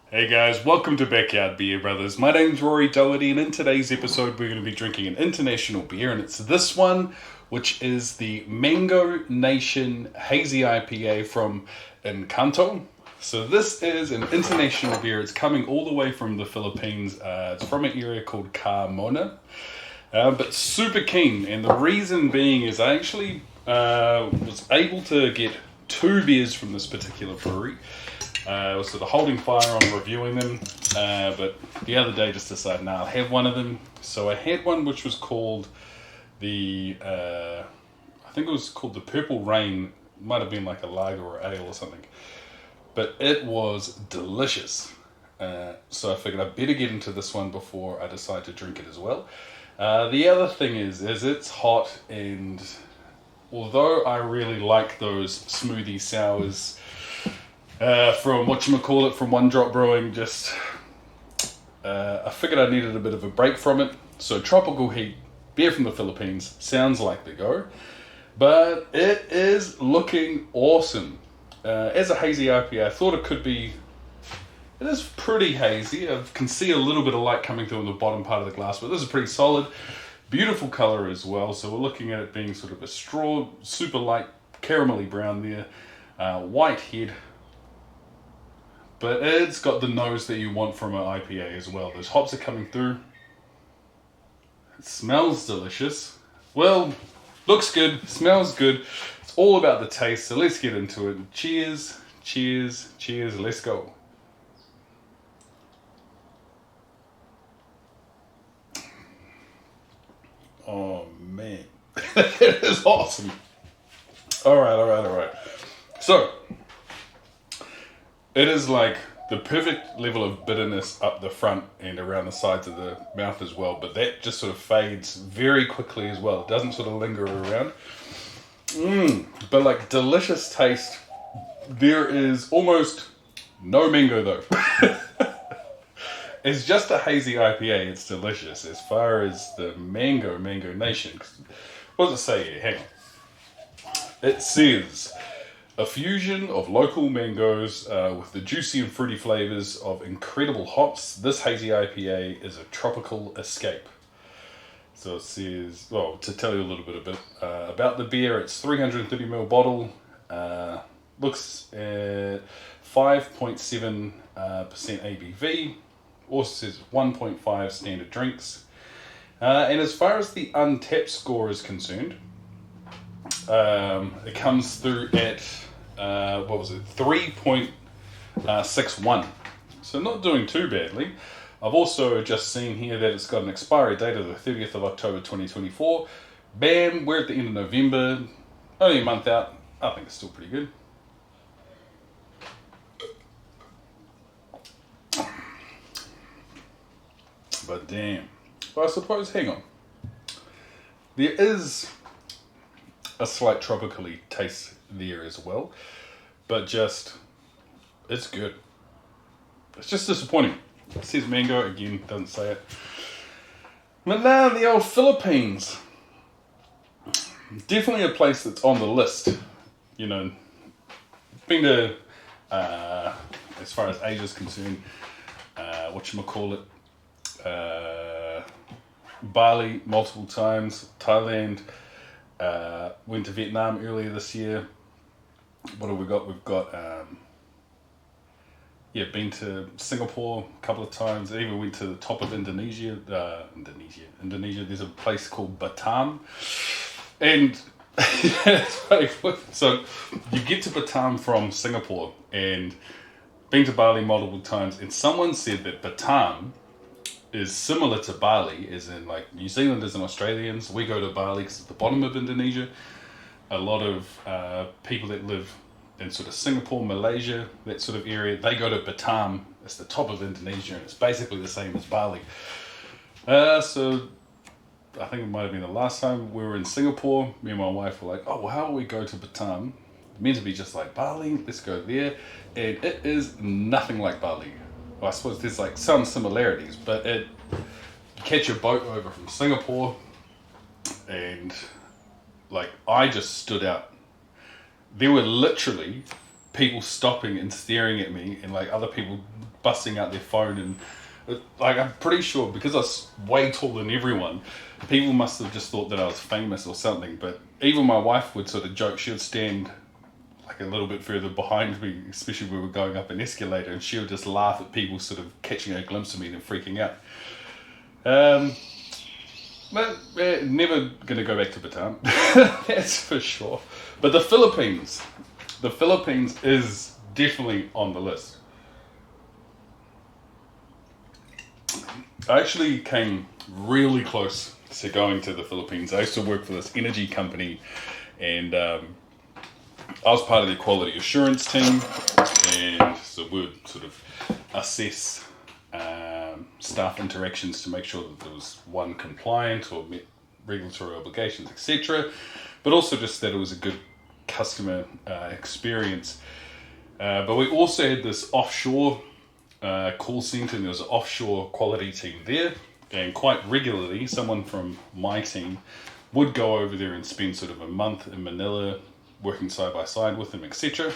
Hey guys, welcome to Backyard Beer Brothers. My name's Rory Doherty, and in today's episode, we're going to be drinking an international beer, and it's this one, which is the Mango Nation Hazy IPA from Engkanto. So, this is an international beer. It's coming all the way from the Philippines. It's from an area called Carmona, but super keen. And the reason being is I actually was able to get two beers from this particular brewery. I was sort of holding fire on reviewing them, but the other day just decided, I'll have one of them. So I had one which was called I think it was called the Purple Rain. Might have been like a lager or ale or something. But it was delicious. So I figured I'd better get into this one before I decide to drink it as well. The other thing is it's hot, and although I really like those smoothie sours, from whatchamacallit, from One Drop Brewing, I figured I needed a bit of a break from it. So tropical heat, beer from the Philippines, sounds like the go. But it is looking awesome. As a hazy IPA, I thought it is pretty hazy. I can see a little bit of light coming through in the bottom part of the glass, but this is pretty solid. Beautiful color as well. So we're looking at it being sort of a straw, super light, caramelly brown there. White head. But it's got the nose that you want from an IPA as well. Those hops are coming through. It smells delicious. Well, looks good, smells good. It's all about the taste, so let's get into it. Cheers, cheers, cheers, let's go. Oh man, it is awesome. Alright. So, it is like the perfect level of bitterness up the front and around the sides of the mouth as well, but that just sort of fades very quickly as well. It doesn't sort of linger around. But like delicious taste. There is almost no mango though. It's just a hazy IPA. It's delicious. As far as the Mango Nation, what does it say here? Hang on. It says, a fusion of local mangoes with the juicy and fruity flavors of incredible hops. This hazy IPA is a tropical escape. So it says, well, to tell you a little bit about the beer, it's 330ml bottle. Looks at 5.7% ABV. Also says 1.5 standard drinks. And as far as the untapped score is concerned, it comes through at 3.61. So not doing too badly. I've also just seen here that it's got an expiry date of the 30th of October 2024. Bam, we're at the end of November. Only a month out. I think it's still pretty good. But damn. Well, I suppose, hang on. There is a slight tropically taste there as well, but it's good. It's just disappointing. It says mango again, doesn't say it. But now the old Philippines, definitely a place that's on the list. You know, been to as far as Asia's concerned, whatchamacallit, Bali multiple times, Thailand. Went to Vietnam earlier this year. What have we got? We've got been to Singapore a couple of times. I even went to the top of Indonesia. Indonesia. There's a place called Batam, and it's funny. So you get to Batam from Singapore, and been to Bali multiple times. And someone said that Batam is similar to Bali, as in like New Zealanders and Australians. We go to Bali because it's the bottom of Indonesia. A lot of people that live in sort of Singapore, Malaysia, that sort of area, they go to Batam. It's the top of Indonesia, and it's basically the same as Bali. So I think it might have been the last time we were in Singapore. Me and my wife were like, oh, well, how do we go to Batam? Meant to be just like Bali. Let's go there. And it is nothing like Bali. Well, I suppose there's like some similarities, but you catch a boat over from Singapore, and like I just stood out. There were literally people stopping and staring at me, and like other people busting out their phone, and like I'm pretty sure because I was way taller than everyone, people must have just thought that I was famous or something. But even my wife would sort of joke. She would stand like a little bit further behind me, especially when we were going up an escalator, and she would just laugh at people sort of catching a glimpse of me and freaking out. But never going to go back to Batam, that's for sure. But the Philippines is definitely on the list. I actually came really close to going to the Philippines. I used to work for this energy company, and I was part of their quality assurance team, and so we would sort of assess staff interactions to make sure that there was one compliant or met regulatory obligations, etc. But also just that it was a good customer experience. But we also had this offshore call center, and there was an offshore quality team there, and quite regularly someone from my team would go over there and spend sort of a month in Manila working side by side with them, etc.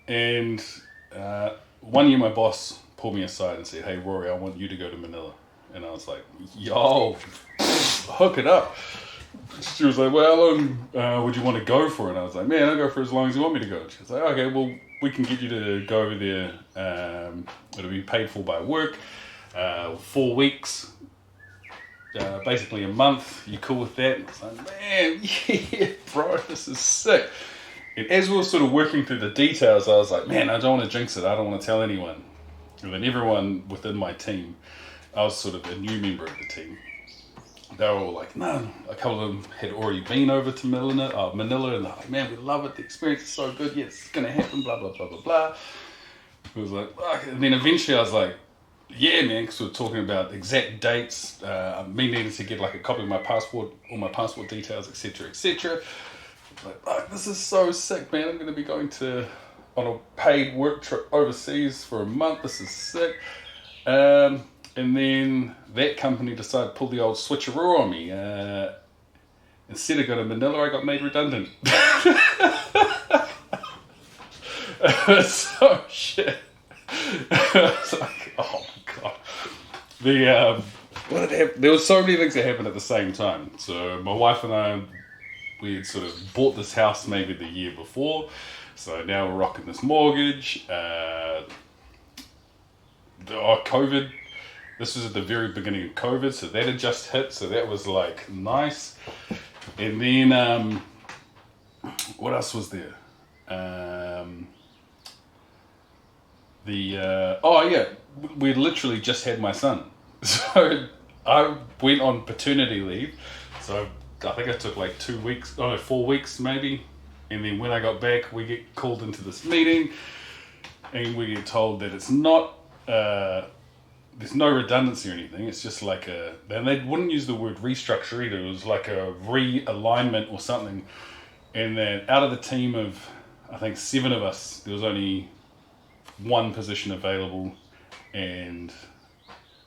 And one year my boss pulled me aside and said, "Hey Rory, I want you to go to Manila." And I was like, "Yo, hook it up." She was like, "Well, how long would you want to go for?" And I was like, "Man, I'll go for as long as you want me to go." And she was like, "Okay, well, we can get you to go over there. It'll be paid for by work. 4 weeks, basically a month. You cool with that?" And I was like, "Man, yeah, bro, this is sick." And as we were sort of working through the details, I was like, "Man, I don't want to jinx it. I don't want to tell anyone." And then everyone within my team, I was sort of a new member of the team. They were all like, "No." A couple of them had already been over to Manila, and they're like, "Man, we love it. The experience is so good. Yeah, it's going to happen, blah, blah, blah, blah, blah." It was like, okay. And then eventually I was like, "Yeah, man," because we were talking about exact dates, me needing to get like a copy of my passport, all my passport details, etc., etc. Like, "Oh, this is so sick, man. I'm going to be going on a paid work trip overseas for a month. This is sick." And then that company decided to pull the old switcheroo on me. Instead of going to Manila, I got made redundant. So shit. It's like, oh my god. What had happened? There were so many things that happened at the same time. So my wife and I, we had sort of bought this house maybe the year before. So now we're rocking this mortgage. COVID. This was at the very beginning of COVID, so that had just hit, so that was like nice. And then, what else was there? We literally just had my son. So I went on paternity leave. So I think I took like 4 weeks maybe. And then when I got back, we get called into this meeting, and we get told that it's not, there's no redundancy or anything. It's just like and they wouldn't use the word restructure either. It was like a realignment or something. And then out of the team of, I think 7 of us, there was only one position available. And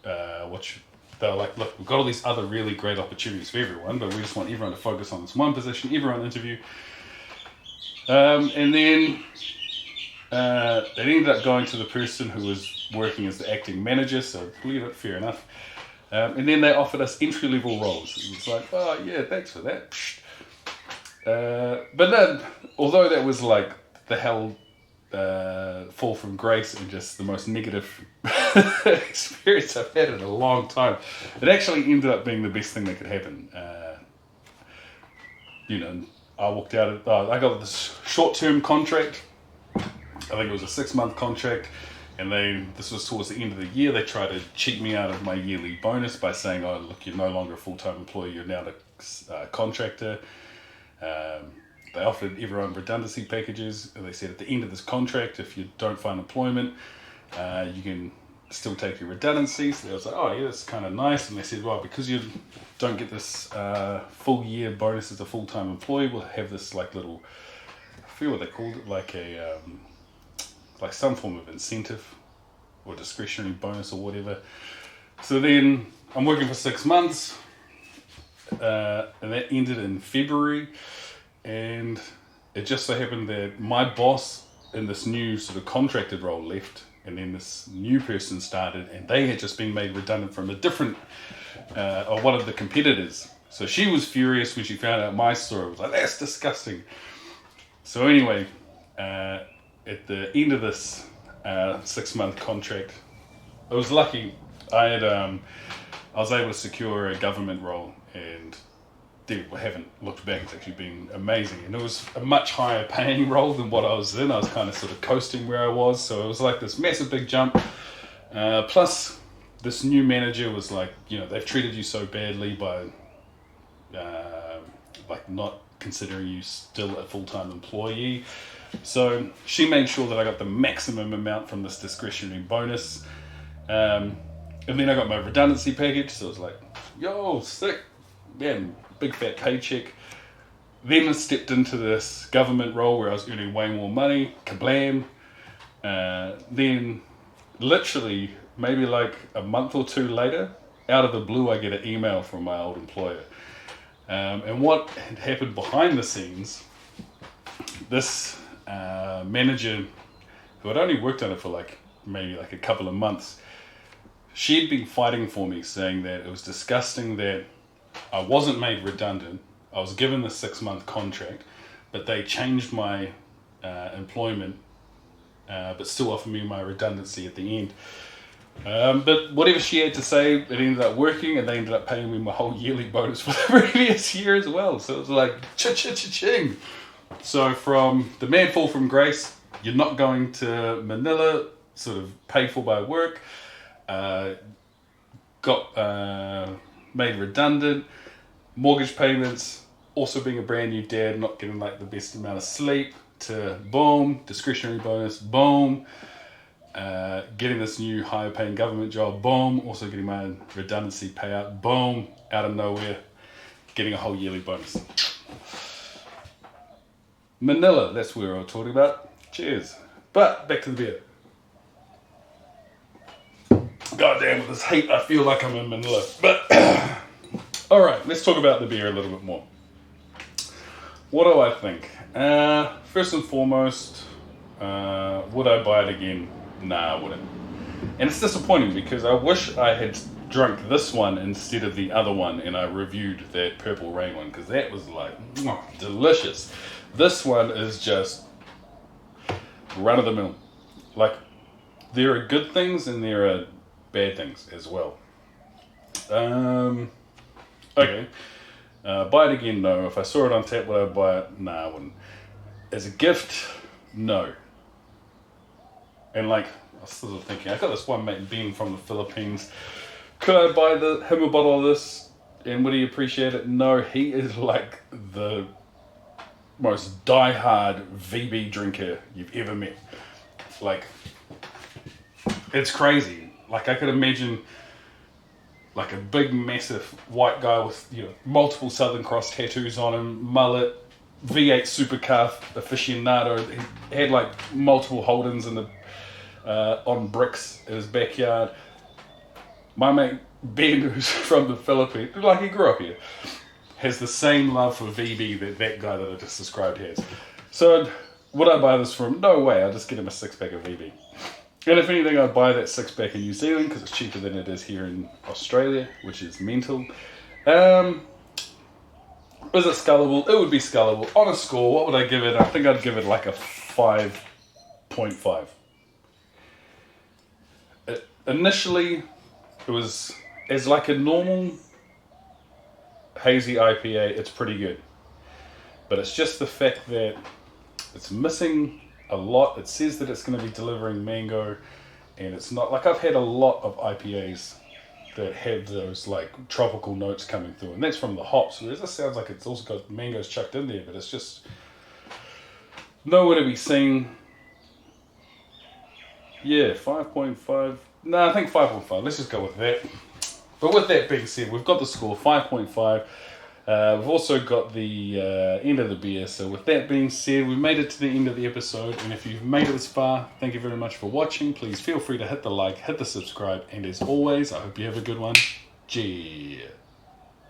they were like, "Look, we've got all these other really great opportunities for everyone, but we just want everyone to focus on this one position, everyone interview." And then it ended up going to the person who was working as the acting manager, so believe it, fair enough. And then they offered us entry-level roles. It was like, "Oh yeah, thanks for that." But then, although that was like the hell fall from grace and just the most negative experience I've had in a long time, it actually ended up being the best thing that could happen. I walked out. I got this short-term contract. I think it was a 6-month contract, and this was towards the end of the year. They tried to cheat me out of my yearly bonus by saying, "Oh, look, you're no longer a full-time employee. You're now a contractor." They offered everyone redundancy packages, and they said at the end of this contract, if you don't find employment, you can still take your redundancy. So I was like, "Oh yeah, that's kind of nice." And they said, "Well, because you don't get this full year bonus as a full-time employee, we'll have this like little, I forget what they called it, like a like some form of incentive or discretionary bonus or whatever." So then I'm working for 6 months, and that ended in February. And it just so happened that my boss in this new sort of contracted role left, and then this new person started, and they had just been made redundant from a different, or one of the competitors. So she was furious when she found out my story. It was like, that's disgusting. So anyway, at the end of this 6-month contract, I was lucky. I was able to secure a government role, and I haven't looked back. It's actually been amazing, and it was a much higher paying role than what I was in. I was kind of sort of coasting where I was, so it was like this massive big jump. Plus, this new manager was like, they've treated you so badly by like not considering you still a full-time employee. So she made sure that I got the maximum amount from this discretionary bonus. And then I got my redundancy package, so it was like, yo, sick, man, big fat paycheck. Then I stepped into this government role where I was earning way more money, kablam. Then literally maybe like a month or two later, out of the blue, I get an email from my old employer. And what had happened behind the scenes, this manager, who had only worked on it for maybe a couple of months, she'd been fighting for me, saying that it was disgusting that I wasn't made redundant. I was given the 6-month contract, but they changed my employment, but still offered me my redundancy at the end. But whatever she had to say, it ended up working, and they ended up paying me my whole yearly bonus for the previous year as well. So it was like cha-cha-cha-ching. So from the man fall from grace, you're not going to Manila, sort of paid for by work, got made redundant, mortgage payments, also being a brand new dad, not getting the best amount of sleep, to boom, discretionary bonus, boom, getting this new higher paying government job, boom, also getting my redundancy payout, boom, out of nowhere, getting a whole yearly bonus. Manila, that's where I was talking about. Cheers. But back to the beer. God damn, with this heat, I feel like I'm in Manila. But alright, let's talk about the beer a little bit more. What do I think? First and foremost, would I buy it again? Nah, I wouldn't. And it's disappointing because I wish I had drunk this one instead of the other one, and I reviewed that Purple Rain one, because that was delicious. This one is just run of the mill. There are good things and there are bad things as well. Okay. Buy it again, no. If I saw it on tap, would I buy it? Nah, I wouldn't. As a gift, no. And I was sort of thinking, I got this one mate, Ben, from the Philippines. Could I buy him a bottle of this? And would he appreciate it? No, he is the most die-hard VB drinker you've ever met. It's crazy. I could imagine a big, massive white guy with multiple Southern Cross tattoos on him, mullet, V8 supercar aficionado. He had multiple Holdens in the on bricks in his backyard. My mate Ben, who's from the Philippines, he grew up here, has the same love for VB that guy that I just described has. So would I buy this from him? No way. I'll just get him a 6-pack of VB. And if anything, I'd buy that 6-pack in New Zealand because it's cheaper than it is here in Australia, which is mental. Is it scullable? It would be scullable. On a score, what would I give it? I think I'd give it a 5.5. Initially, it was as a normal Hazy IPA, it's pretty good. But it's just the fact that it's missing a lot. It says that it's going to be delivering mango, and it's not. I've had a lot of IPAs that have those tropical notes coming through, and that's from the hops. Whereas this sounds like it's also got mangoes chucked in there, but it's just nowhere to be seen. Yeah, 5.5. No, I think 5.5. Let's just go with that. But with that being said, we've got the score 5.5. We've also got the end of the beer. So with that being said, we've made it to the end of the episode. And if you've made it this far, thank you very much for watching. Please feel free to hit the like, hit the subscribe. And as always, I hope you have a good one. Cheers.